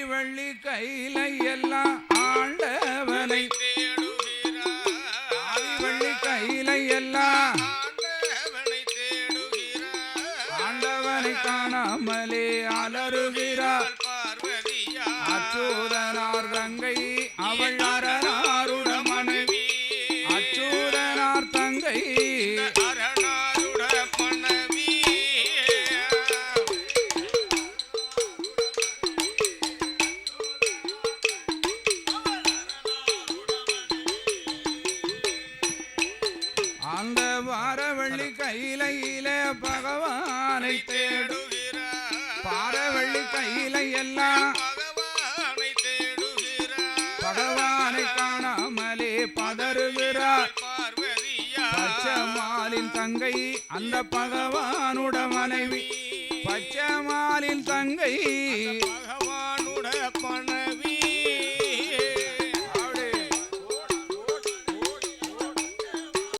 ஆதிவள்ளி கையிலை எல்லாம் ஆண்டவனை தேடுகிறார் ஆதிவள்ளி கையிலை எல்லாம் ஆண்டவனை தேடுகிறார் ஆண்டவனை காணாமலே அலறுகிறார் பார்வதியா அச்சூதனார் தங்கை அவள் அரணாருட மனைவி அச்சூதனார் தங்கை அரணாருட மனைவி அந்த வாரவள்ளி கையிலையில பகவானை தேடு தேடுகிறார் பாரவள்ளி கையிலை எல்லாம் பகவானை தேடுகிறார் பகவானை காணாமலே பதறுகிறார் பார்வதியா பச்சமாலின் தங்கை அந்த பகவானுட மனைவி பச்சமாலின் தங்கை